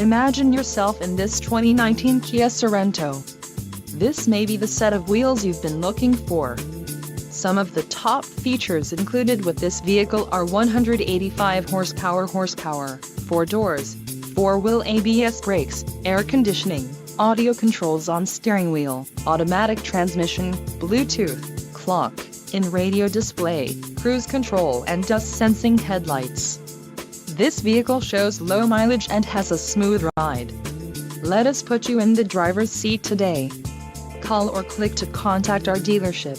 Imagine yourself in this 2019 Kia Sorento. This may be the set of wheels you've been looking for. Some of the top features included with this vehicle are 185 horsepower, 4 doors, 4-wheel ABS brakes, air conditioning, audio controls on steering wheel, automatic transmission, Bluetooth, clock, in-radio display, cruise control and dust sensing headlights. This vehicle shows low mileage and has a smooth ride. Let us put you in the driver's seat today. Call or click to contact our dealership.